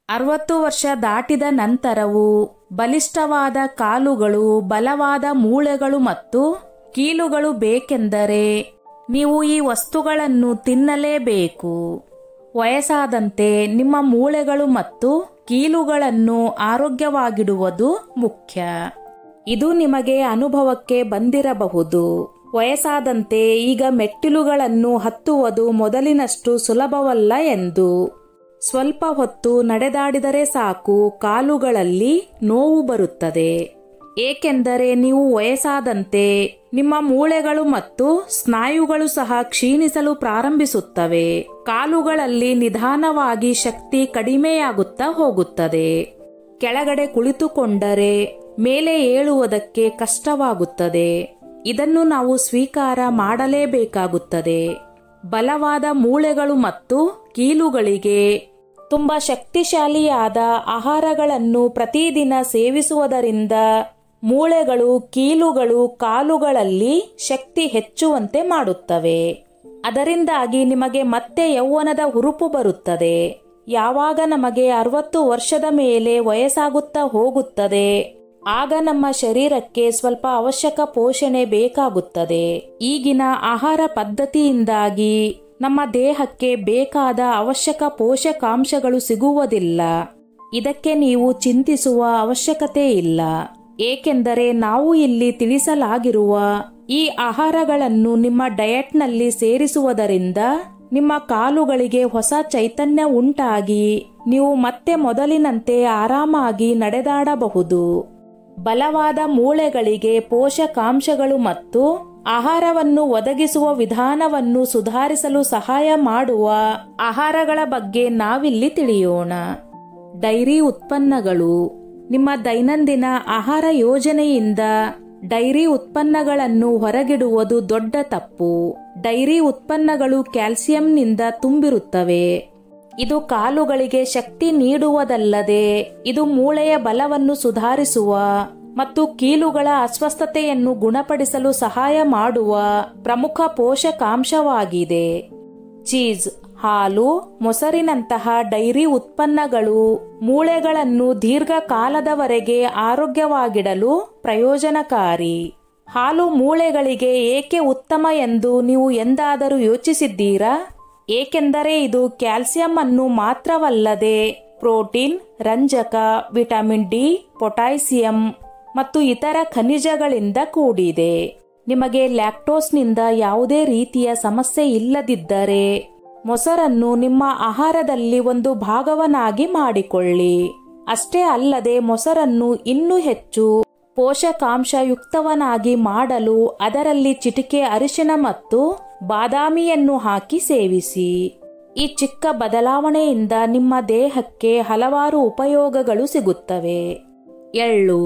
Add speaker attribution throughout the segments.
Speaker 1: 60 ವರ್ಷ ದಾಟಿದ ನಂತರವೂ ಬಲಿಷ್ಠವಾದ ಕಾಲುಗಳು, ಬಲವಾದ ಮೂಳೆಗಳು ಮತ್ತು ಕೀಲುಗಳು ಬೇಕೆಂದರೆ ನೀವು ಈ ವಸ್ತುಗಳನ್ನು ತಿನ್ನಲೇಬೇಕು. ವಯಸ್ಸಾದಂತೆ ನಿಮ್ಮ ಮೂಳೆಗಳು ಮತ್ತು ಕೀಲುಗಳನ್ನು ಆರೋಗ್ಯವಾಗಿಡುವುದು ಮುಖ್ಯ. ಇದು ನಿಮಗೆ ಅನುಭವಕ್ಕೆ ಬಂದಿರಬಹುದು. ವಯಸ್ಸಾದಂತೆ ಈಗ ಮೆಟ್ಟಿಲುಗಳನ್ನು ಹತ್ತುವುದು ಮೊದಲಿನಷ್ಟು ಸುಲಭವಲ್ಲ ಎಂದು. ಸ್ವಲ್ಪ ಹೊತ್ತು ನಡೆದಾಡಿದರೆ ಸಾಕು ಕಾಲುಗಳಲ್ಲಿ ನೋವು ಬರುತ್ತದೆ. ಏಕೆಂದರೆ ನೀವು ವಯಸ್ಸಾದಂತೆ ನಿಮ್ಮ ಮೂಳೆಗಳು ಮತ್ತು ಸ್ನಾಯುಗಳು ಸಹ ಕ್ಷೀಣಿಸಲು ಪ್ರಾರಂಭಿಸುತ್ತವೆ. ಕಾಲುಗಳಲ್ಲಿ ನಿಧಾನವಾಗಿ ಶಕ್ತಿ ಕಡಿಮೆಯಾಗುತ್ತಾ ಹೋಗುತ್ತದೆ. ಕೆಳಗಡೆ ಕುಳಿತುಕೊಂಡರೆ ಮೇಲೆ ಏಳುವುದಕ್ಕೆ ಕಷ್ಟವಾಗುತ್ತದೆ. ಇದನ್ನು ನಾವು ಸ್ವೀಕಾರ ಮಾಡಲೇಬೇಕಾಗುತ್ತದೆ. ಬಲವಾದ ಮೂಳೆಗಳು ಮತ್ತು ಕೀಲುಗಳಿಗೆ ತುಂಬಾ ಶಕ್ತಿಶಾಲಿಯಾದ ಆಹಾರಗಳನ್ನು ಪ್ರತಿದಿನ ಸೇವಿಸುವುದರಿಂದ ಮೂಳೆಗಳು, ಕೀಲುಗಳು, ಕಾಲುಗಳಲ್ಲಿ ಶಕ್ತಿ ಹೆಚ್ಚುವಂತೆ ಮಾಡುತ್ತವೆ. ಅದರಿಂದಾಗಿ ನಿಮಗೆ ಮತ್ತೆ ಯೌವನದ ಹುರುಪು ಬರುತ್ತದೆ. ಯಾವಾಗ ನಮಗೆ 60 ವರ್ಷದ ಮೇಲೆ ವಯಸ್ಸಾಗುತ್ತಾ ಹೋಗುತ್ತದೆ, ಆಗ ನಮ್ಮ ಶರೀರಕ್ಕೆ ಸ್ವಲ್ಪ ಅವಶ್ಯಕ ಪೋಷಣೆ ಬೇಕಾಗುತ್ತದೆ. ಈಗಿನ ಆಹಾರ ಪದ್ಧತಿಯಿಂದಾಗಿ ನಮ್ಮ ದೇಹಕ್ಕೆ ಬೇಕಾದ ಅವಶ್ಯಕ ಪೋಷಕಾಂಶಗಳು ಸಿಗುವುದಿಲ್ಲ. ಇದಕ್ಕೆ ನೀವು ಚಿಂತಿಸುವ ಅವಶ್ಯಕತೆ ಇಲ್ಲ. ಏಕೆಂದರೆ ನಾವು ಇಲ್ಲಿ ತಿಳಿಸಲಾಗಿರುವ ಈ ಆಹಾರಗಳನ್ನು ನಿಮ್ಮ ಡಯಟ್ನಲ್ಲಿ ಸೇರಿಸುವುದರಿಂದ ನಿಮ್ಮ ಕಾಲುಗಳಿಗೆ ಹೊಸ ಚೈತನ್ಯ ಉಂಟಾಗಿ ನೀವು ಮತ್ತೆ ಮೊದಲಿನಂತೆ ಆರಾಮಾಗಿ ನಡೆದಾಡಬಹುದು. ಬಲವಾದ ಮೂಳೆಗಳಿಗೆ ಪೋಷಕಾಂಶಗಳು ಮತ್ತು ಆಹಾರವನ್ನು ಒದಗಿಸುವ ವಿಧಾನವನ್ನು ಸುಧಾರಿಸಲು ಸಹಾಯ ಮಾಡುವ ಆಹಾರಗಳ ಬಗ್ಗೆ ನಾವಿಲ್ಲಿ ತಿಳಿಯೋಣ. ಡೈರಿ ಉತ್ಪನ್ನಗಳು. ನಿಮ್ಮ ದೈನಂದಿನ ಆಹಾರ ಯೋಜನೆಯಿಂದ ಡೈರಿ ಉತ್ಪನ್ನಗಳನ್ನು ಹೊರಗಿಡುವುದು ದೊಡ್ಡ ತಪ್ಪು. ಡೈರಿ ಉತ್ಪನ್ನಗಳು ಕ್ಯಾಲ್ಸಿಯಂನಿಂದ ತುಂಬಿರುತ್ತವೆ. ಇದು ಕಾಲುಗಳಿಗೆ ಶಕ್ತಿ ನೀಡುವುದಲ್ಲದೆ ಇದು ಮೂಳೆಯ ಬಲವನ್ನು ಸುಧಾರಿಸುವ ಮತ್ತು ಕೀಲುಗಳ ಅಸ್ವಸ್ಥತೆಯನ್ನು ಗುಣಪಡಿಸಲು ಸಹಾಯ ಮಾಡುವ ಪ್ರಮುಖ ಪೋಷಕಾಂಶವಾಗಿದೆ. ಚೀಸ್, ಹಾಲು, ಮೊಸರಿನಂತಹ ಡೈರಿ ಉತ್ಪನ್ನಗಳು ಮೂಳೆಗಳನ್ನು ದೀರ್ಘಕಾಲದವರೆಗೆ ಆರೋಗ್ಯವಾಗಿಡಲು ಪ್ರಯೋಜನಕಾರಿ. ಹಾಲು ಮೂಳೆಗಳಿಗೆ ಏಕೆ ಉತ್ತಮ ಎಂದು ನೀವು ಎಂದಾದರೂ ಯೋಚಿಸಿದ್ದೀರಾ? ಏಕೆಂದರೆ ಇದು ಕ್ಯಾಲ್ಸಿಯಂ ಅನ್ನು ಮಾತ್ರವಲ್ಲದೆ ಪ್ರೋಟೀನ್, ರಂಜಕ, ವಿಟಮಿನ್ ಡಿ, ಪೊಟ್ಯಾಸಿಯಂ ಮತ್ತು ಇತರ ಖನಿಜಗಳಿಂದ ಕೂಡಿದೆ. ನಿಮಗೆ ಲ್ಯಾಕ್ಟೋಸ್ನಿಂದ ಯಾವುದೇ ರೀತಿಯ ಸಮಸ್ಯೆ ಇಲ್ಲದಿದ್ದರೆ ಮೊಸರನ್ನು ನಿಮ್ಮ ಆಹಾರದಲ್ಲಿ ಒಂದು ಭಾಗವನ್ನಾಗಿ ಮಾಡಿಕೊಳ್ಳಿ. ಅಷ್ಟೇ ಅಲ್ಲದೆ ಮೊಸರನ್ನು ಇನ್ನೂ ಹೆಚ್ಚು ಪೋಷಕಾಂಶಯುಕ್ತವನ್ನಾಗಿ ಮಾಡಲು ಅದರಲ್ಲಿ ಚಿಟಿಕೆ ಅರಿಶಿಣ ಮತ್ತು ಬಾದಾಮಿಯನ್ನು ಹಾಕಿ ಸೇವಿಸಿ. ಈ ಚಿಕ್ಕ ಬದಲಾವಣೆಯಿಂದ ನಿಮ್ಮ ದೇಹಕ್ಕೆ ಹಲವಾರು ಉಪಯೋಗಗಳು ಸಿಗುತ್ತವೆ. ಎಳ್ಳು.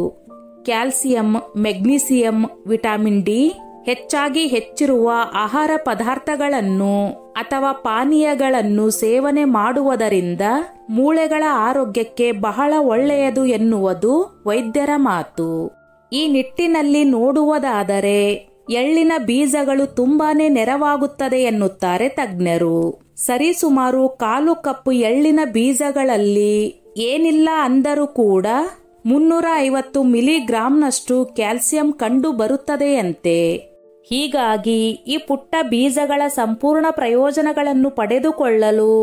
Speaker 1: ಕ್ಯಾಲ್ಸಿಯಂ, ಮೆಗ್ನೀಸಿಯಂ, ವಿಟಮಿನ್ ಡಿ ಹೆಚ್ಚಾಗಿ ಹೆಚ್ಚಿರುವ ಆಹಾರ ಪದಾರ್ಥಗಳನ್ನು ಅಥವಾ ಪಾನೀಯಗಳನ್ನು ಸೇವನೆ ಮಾಡುವುದರಿಂದ ಮೂಳೆಗಳ ಆರೋಗ್ಯಕ್ಕೆ ಬಹಳ ಒಳ್ಳೆಯದು ಎನ್ನುವುದು ವೈದ್ಯರ ಮಾತು. ಈ ನಿಟ್ಟಿನಲ್ಲಿ ನೋಡುವುದಾದರೆ ಎಳ್ಳಿನ ಬೀಜಗಳು ತುಂಬಾನೇ ನೆರವಾಗುತ್ತದೆ ಎನ್ನುತ್ತಾರೆ ತಜ್ಞರು. ಸರಿಸುಮಾರು 1/4 ಕಪ್ ಎಳ್ಳಿನ ಬೀಜಗಳಲ್ಲಿ ಏನಿಲ್ಲ ಅಂದರೂ ಕೂಡ 350 ಮಿಲಿಗ್ರಾಂನಷ್ಟು ಕ್ಯಾಲ್ಸಿಯಂ ಕಂಡು ಬರುತ್ತದೆಯಂತೆ. ಹೀಗಾಗಿ ಈ ಪುಟ್ಟ ಬೀಜಗಳ ಸಂಪೂರ್ಣ ಪ್ರಯೋಜನಗಳನ್ನು ಪಡೆದುಕೊಳ್ಳಲು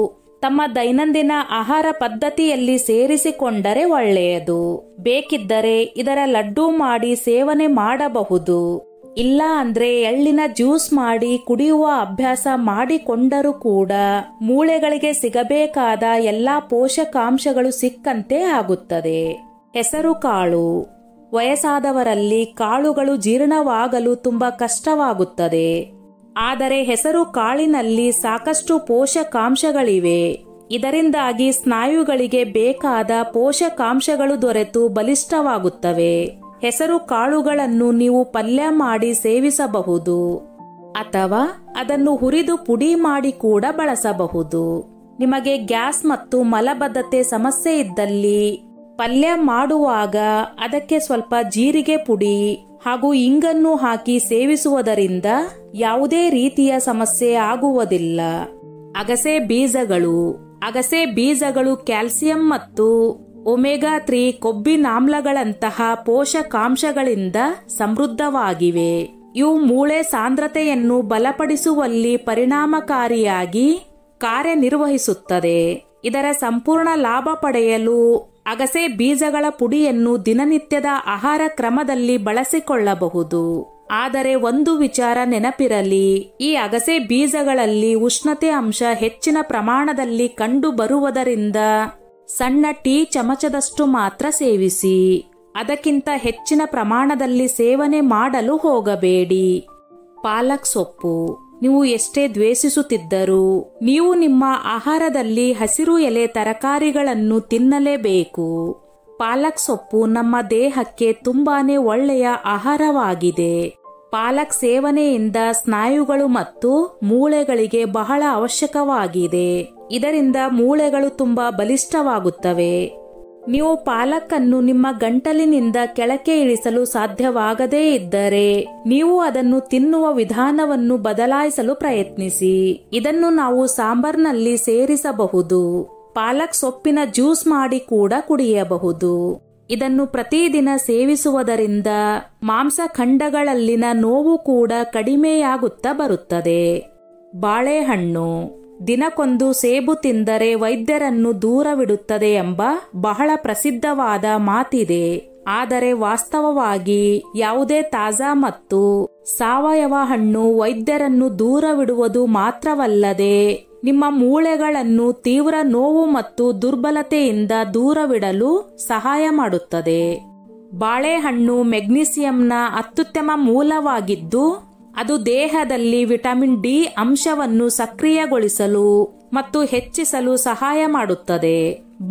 Speaker 1: ತಮ್ಮ ದೈನಂದಿನ ಆಹಾರ ಪದ್ಧತಿಯಲ್ಲಿ ಸೇರಿಸಿಕೊಂಡರೆ ಒಳ್ಳೆಯದು. ಬೇಕಿದ್ದರೆ ಇದರ ಲಡ್ಡು ಮಾಡಿ ಸೇವನೆ ಮಾಡಬಹುದು. ಇಲ್ಲ ಅಂದ್ರೆ ಎಳ್ಳಿನ ಜ್ಯೂಸ್ ಮಾಡಿ ಕುಡಿಯುವ ಅಭ್ಯಾಸ ಮಾಡಿಕೊಂಡರೂ ಕೂಡ ಮೂಳೆಗಳಿಗೆ ಸಿಗಬೇಕಾದ ಎಲ್ಲಾ ಪೋಷಕಾಂಶಗಳು ಸಿಕ್ಕಂತೆ ಆಗುತ್ತದೆ. ಹೆಸರು ಕಾಳು. ವಯಸ್ಸಾದವರಲ್ಲಿ ಕಾಳುಗಳು ಜೀರ್ಣವಾಗಲು ತುಂಬಾ ಕಷ್ಟವಾಗುತ್ತದೆ. ಆದರೆ ಹೆಸರು ಕಾಳಿನಲ್ಲಿ ಸಾಕಷ್ಟು ಪೋಷಕಾಂಶಗಳಿವೆ. ಇದರಿಂದಾಗಿ ಸ್ನಾಯುಗಳಿಗೆ ಬೇಕಾದ ಪೋಷಕಾಂಶಗಳು ದೊರೆತು ಬಲಿಷ್ಠವಾಗುತ್ತವೆ. ಹೆಸರು ಕಾಳುಗಳನ್ನು ನೀವು ಪಲ್ಯ ಮಾಡಿ ಸೇವಿಸಬಹುದು ಅಥವಾ ಅದನ್ನು ಹುರಿದು ಪುಡಿ ಮಾಡಿ ಕೂಡ ಬಳಸಬಹುದು. ನಿಮಗೆ ಗ್ಯಾಸ್ ಮತ್ತು ಮಲಬದ್ಧತೆ ಸಮಸ್ಯೆ ಇದ್ದಲ್ಲಿ ಪಲ್ಯ ಮಾಡುವಾಗ ಅದಕ್ಕೆ ಸ್ವಲ್ಪ ಜೀರಿಗೆ ಪುಡಿ ಹಾಗೂ ಇಂಗನ್ನು ಹಾಕಿ ಸೇವಿಸುವುದರಿಂದ ಯಾವುದೇ ರೀತಿಯ ಸಮಸ್ಯೆ ಆಗುವುದಿಲ್ಲ. ಅಗಸೆ ಬೀಜಗಳು. ಅಗಸೆ ಬೀಜಗಳು ಕ್ಯಾಲ್ಸಿಯಂ ಮತ್ತು ಒಮೆಗಾ 3 ಕೊಬ್ಬಿನಾಮ್ಲಗಳಂತಹ ಪೋಷಕಾಂಶಗಳಿಂದ ಸಮೃದ್ಧವಾಗಿವೆ. ಇವು ಮೂಳೆ ಸಾಂದ್ರತೆಯನ್ನು ಬಲಪಡಿಸುವಲ್ಲಿ ಪರಿಣಾಮಕಾರಿಯಾಗಿ ಕಾರ್ಯನಿರ್ವಹಿಸುತ್ತದೆ. ಇದರ ಸಂಪೂರ್ಣ ಲಾಭ ಪಡೆಯಲು ಅಗಸೆ ಬೀಜಗಳ ಪುಡಿಯನ್ನು ದಿನನಿತ್ಯದ ಆಹಾರ ಕ್ರಮದಲ್ಲಿ ಬಳಸಿಕೊಳ್ಳಬಹುದು. ಆದರೆ ಒಂದು ವಿಚಾರ ನೆನಪಿರಲಿ, ಈ ಅಗಸೆ ಬೀಜಗಳಲ್ಲಿ ಉಷ್ಣತೆ ಅಂಶ ಹೆಚ್ಚಿನ ಪ್ರಮಾಣದಲ್ಲಿ ಕಂಡು ಬರುವುದರಿಂದ ಸಣ್ಣ ಟೀ ಚಮಚದಷ್ಟು ಮಾತ್ರ ಸೇವಿಸಿ. ಅದಕ್ಕಿಂತ ಹೆಚ್ಚಿನ ಪ್ರಮಾಣದಲ್ಲಿ ಸೇವನೆ ಮಾಡಲು ಹೋಗಬೇಡಿ. ಪಾಲಕ್ ಸೊಪ್ಪು ನೀವು ಎಷ್ಟೇ ದ್ವೇಷಿಸುತ್ತಿದ್ದರೂ ನೀವು ನಿಮ್ಮ ಆಹಾರದಲ್ಲಿ ಹಸಿರು ಎಲೆ ತರಕಾರಿಗಳನ್ನು ತಿನ್ನಲೇಬೇಕು. ಪಾಲಕ್ ಸೊಪ್ಪು ನಮ್ಮ ದೇಹಕ್ಕೆ ತುಂಬಾನೇ ಒಳ್ಳೆಯ ಆಹಾರವಾಗಿದೆ. ಪಾಲಕ್ ಸೇವನೆಯಿಂದ ಸ್ನಾಯುಗಳು ಮತ್ತು ಮೂಳೆಗಳಿಗೆ ಬಹಳ ಅವಶ್ಯಕವಾಗಿದೆ. ಇದರಿಂದ ಮೂಳೆಗಳು ತುಂಬಾ ಬಲಿಷ್ಠವಾಗುತ್ತವೆ. ನೀವು ಪಾಲಕ್ ಅನ್ನು ನಿಮ್ಮ ಗಂಟಲಿನಿಂದ ಕೆಳಕ್ಕೆ ಇಳಿಸಲು ಸಾಧ್ಯವಾಗದೇ ಇದ್ದರೆ ನೀವು ಅದನ್ನು ತಿನ್ನುವ ವಿಧಾನವನ್ನು ಬದಲಾಯಿಸಲು ಪ್ರಯತ್ನಿಸಿ. ಇದನ್ನು ನಾವು ಸಾಂಬಾರ್ನಲ್ಲಿ ಸೇರಿಸಬಹುದು. ಪಾಲಕ್ ಸೊಪ್ಪಿನ ಜ್ಯೂಸ್ ಮಾಡಿ ಕೂಡ ಕುಡಿಯಬಹುದು. ಇದನ್ನು ಪ್ರತಿದಿನ ಸೇವಿಸುವುದರಿಂದ ಮಾಂಸಖಂಡಗಳಲ್ಲಿನ ನೋವು ಕೂಡ ಕಡಿಮೆಯಾಗುತ್ತಾ ಬರುತ್ತದೆ. ಬಾಳೆಹಣ್ಣು ದಿನಕ್ಕೊಂದು ಸೇಬು ತಿಂದರೆ ವೈದ್ಯರನ್ನು ದೂರವಿಡುತ್ತದೆ ಎಂಬ ಬಹಳ ಪ್ರಸಿದ್ಧವಾದ ಮಾತಿದೆ. ಆದರೆ ವಾಸ್ತವವಾಗಿ ಯಾವುದೇ ತಾಜಾ ಮತ್ತು ಸಾವಯವ ಹಣ್ಣು ವೈದ್ಯರನ್ನು ದೂರವಿಡುವುದು ಮಾತ್ರವಲ್ಲದೆ ನಿಮ್ಮ ಮೂಳೆಗಳನ್ನು ತೀವ್ರ ನೋವು ಮತ್ತು ದುರ್ಬಲತೆಯಿಂದ ದೂರವಿಡಲು ಸಹಾಯ ಮಾಡುತ್ತದೆ. ಬಾಳೆಹಣ್ಣು ಮೆಗ್ನೀಸಿಯಂನ ಅತ್ಯುತ್ತಮ ಮೂಲವಾಗಿದ್ದು ಅದು ದೇಹದಲ್ಲಿ ವಿಟಮಿನ್ ಡಿ ಅಂಶವನ್ನು ಸಕ್ರಿಯಗೊಳಿಸಲು ಮತ್ತು ಹೆಚ್ಚಿಸಲು ಸಹಾಯ ಮಾಡುತ್ತದೆ.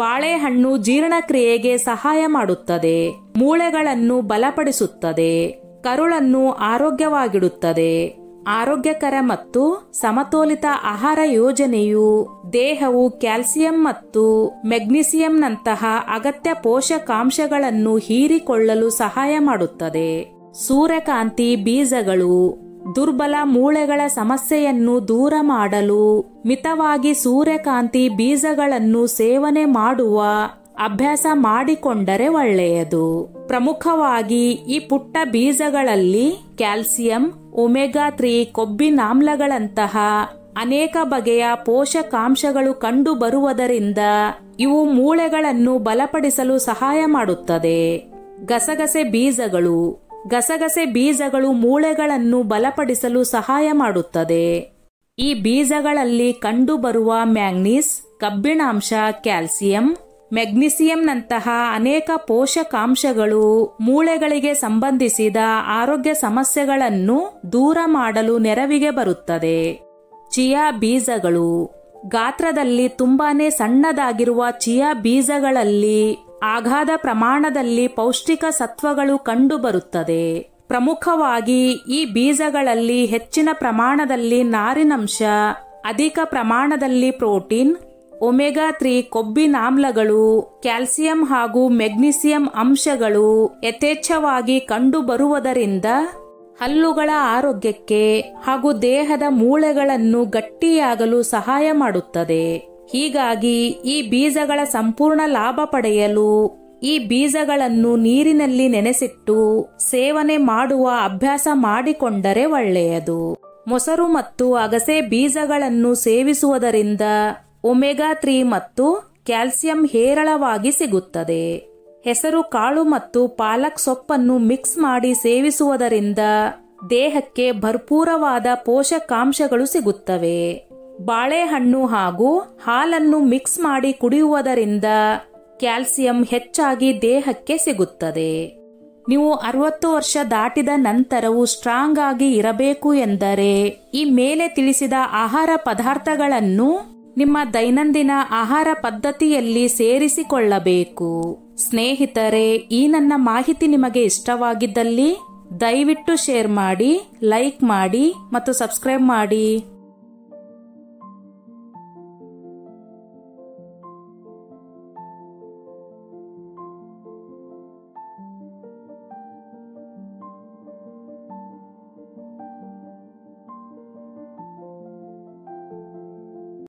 Speaker 1: ಬಾಳೆಹಣ್ಣು ಜೀರ್ಣಕ್ರಿಯೆಗೆ ಸಹಾಯ ಮಾಡುತ್ತದೆ, ಮೂಳೆಗಳನ್ನು ಬಲಪಡಿಸುತ್ತದೆ, ಕರುಳನ್ನು ಆರೋಗ್ಯವಾಗಿಡುತ್ತದೆ. ಆರೋಗ್ಯಕರ ಮತ್ತು ಸಮತೋಲಿತ ಆಹಾರ ಯೋಜನೆಯು ದೇಹವು ಕ್ಯಾಲ್ಸಿಯಂ ಮತ್ತು ಮೆಗ್ನೀಸಿಯಂನಂತಹ ಅಗತ್ಯ ಪೋಷಕಾಂಶಗಳನ್ನು ಹೀರಿಕೊಳ್ಳಲು ಸಹಾಯ ಮಾಡುತ್ತದೆ. ಸೂರ್ಯಕಾಂತಿ ಬೀಜಗಳು ದುರ್ಬಲ ಮೂಳೆಗಳ ಸಮಸ್ಯೆಯನ್ನು ದೂರ ಮಾಡಲು ಮಿತವಾಗಿ ಸೂರ್ಯಕಾಂತಿ ಬೀಜಗಳನ್ನು ಸೇವನೆ ಮಾಡುವ ಅಭ್ಯಾಸ ಮಾಡಿಕೊಂಡರೆ ಒಳ್ಳೆಯದು. ಪ್ರಮುಖವಾಗಿ ಈ ಪುಟ್ಟ ಬೀಜಗಳಲ್ಲಿ ಕ್ಯಾಲ್ಸಿಯಂ, ಒಮೆಗಾ 3 ಕೊಬ್ಬಿನಾಮ್ಲಗಳಂತಹ ಅನೇಕ ಬಗೆಯ ಪೋಷಕಾಂಶಗಳು ಕಂಡು ಬರುವುದರಿಂದ ಇವು ಮೂಳೆಗಳನ್ನು ಬಲಪಡಿಸಲು ಸಹಾಯ ಮಾಡುತ್ತದೆ. ಗಸಗಸೆ ಬೀಜಗಳು ಮೂಳೆಗಳನ್ನು ಬಲಪಡಿಸಲು ಸಹಾಯ ಮಾಡುತ್ತದೆ. ಈ ಬೀಜಗಳಲ್ಲಿ ಕಂಡುಬರುವ ಮ್ಯಾಂಗನೀಸ್, ಕಬ್ಬಿಣಾಂಶ, ಕ್ಯಾಲ್ಸಿಯಂ, ಮೆಗ್ನೀಸಿಯಂನಂತಹ ಅನೇಕ ಪೋಷಕಾಂಶಗಳು ಮೂಳೆಗಳಿಗೆ ಸಂಬಂಧಿಸಿದ ಆರೋಗ್ಯ ಸಮಸ್ಯೆಗಳನ್ನು ದೂರ ಮಾಡಲು ನೆರವಿಗೆ ಬರುತ್ತದೆ. ಚಿಯಾ ಬೀಜಗಳು ಗಾತ್ರದಲ್ಲಿ ತುಂಬಾನೇ ಸಣ್ಣದಾಗಿರುವ ಚಿಯಾ ಬೀಜಗಳಲ್ಲಿ ಅಗಾಧ ಪ್ರಮಾಣದಲ್ಲಿ ಪೌಷ್ಟಿಕ ಸತ್ವಗಳು ಕಂಡುಬರುತ್ತದೆ. ಪ್ರಮುಖವಾಗಿ ಈ ಬೀಜಗಳಲ್ಲಿ ಹೆಚ್ಚಿನ ಪ್ರಮಾಣದಲ್ಲಿ ನಾರಿನಂಶ, ಅಧಿಕ ಪ್ರಮಾಣದಲ್ಲಿ ಪ್ರೋಟೀನ್, ಒಮೆಗಾ 3 ಕೊಬ್ಬಿನಾಮ್ಲಗಳು, ಕ್ಯಾಲ್ಸಿಯಂ ಹಾಗೂ ಮೆಗ್ನೀಸಿಯಂ ಅಂಶಗಳು ಯಥೇಚ್ಛವಾಗಿ ಕಂಡುಬರುವುದರಿಂದ ಹಲ್ಲುಗಳ ಆರೋಗ್ಯಕ್ಕೆ ಹಾಗೂ ದೇಹದ ಮೂಳೆಗಳನ್ನು ಗಟ್ಟಿಯಾಗಲು ಸಹಾಯ ಮಾಡುತ್ತದೆ. ಹೀಗಾಗಿ ಈ ಬೀಜಗಳ ಸಂಪೂರ್ಣ ಲಾಭ ಪಡೆಯಲು ಈ ಬೀಜಗಳನ್ನು ನೀರಿನಲ್ಲಿ ನೆನೆಸಿಟ್ಟು ಸೇವನೆ ಮಾಡುವ ಅಭ್ಯಾಸ ಮಾಡಿಕೊಂಡರೆ ಒಳ್ಳೆಯದು. ಮೊಸರು ಮತ್ತು ಅಗಸೆ ಬೀಜಗಳನ್ನು ಸೇವಿಸುವುದರಿಂದ ಒಮೆಗಾ 3 ಮತ್ತು ಕ್ಯಾಲ್ಸಿಯಂ ಹೇರಳವಾಗಿ ಸಿಗುತ್ತದೆ. ಹೆಸರು ಕಾಳು ಮತ್ತು ಪಾಲಕ್ ಸೊಪ್ಪನ್ನು ಮಿಕ್ಸ್ ಮಾಡಿ ಸೇವಿಸುವುದರಿಂದ ದೇಹಕ್ಕೆ ಭರ್ಪೂರವಾದ ಪೋಷಕಾಂಶಗಳು ಸಿಗುತ್ತವೆ. ಬಾಳೆಹಣ್ಣು ಹಾಗೂ ಹಾಲನ್ನು ಮಿಕ್ಸ್ ಮಾಡಿ ಕುಡಿಯುವುದರಿಂದ ಕ್ಯಾಲ್ಸಿಯಂ ಹೆಚ್ಚಾಗಿ ದೇಹಕ್ಕೆ ಸಿಗುತ್ತದೆ. ನೀವು 60 ವರ್ಷ ದಾಟಿದ ನಂತರವೂ ಸ್ಟ್ರಾಂಗ್ ಆಗಿ ಇರಬೇಕು ಎಂದರೆ ಈ ಮೇಲೆ ತಿಳಿಸಿದ ಆಹಾರ ಪದಾರ್ಥಗಳನ್ನು ನಿಮ್ಮ ದೈನಂದಿನ ಆಹಾರ ಪದ್ಧತಿಯಲ್ಲಿ ಸೇರಿಸಿಕೊಳ್ಳಬೇಕು. ಸ್ನೇಹಿತರೆ, ಈ ನನ್ನ ಮಾಹಿತಿ ನಿಮಗೆ ಇಷ್ಟವಾಗಿದ್ದಲ್ಲಿ ದಯವಿಟ್ಟು ಶೇರ್ ಮಾಡಿ, ಲೈಕ್ ಮಾಡಿ ಮತ್ತು ಸಬ್ಸ್ಕ್ರೈಬ್ ಮಾಡಿ.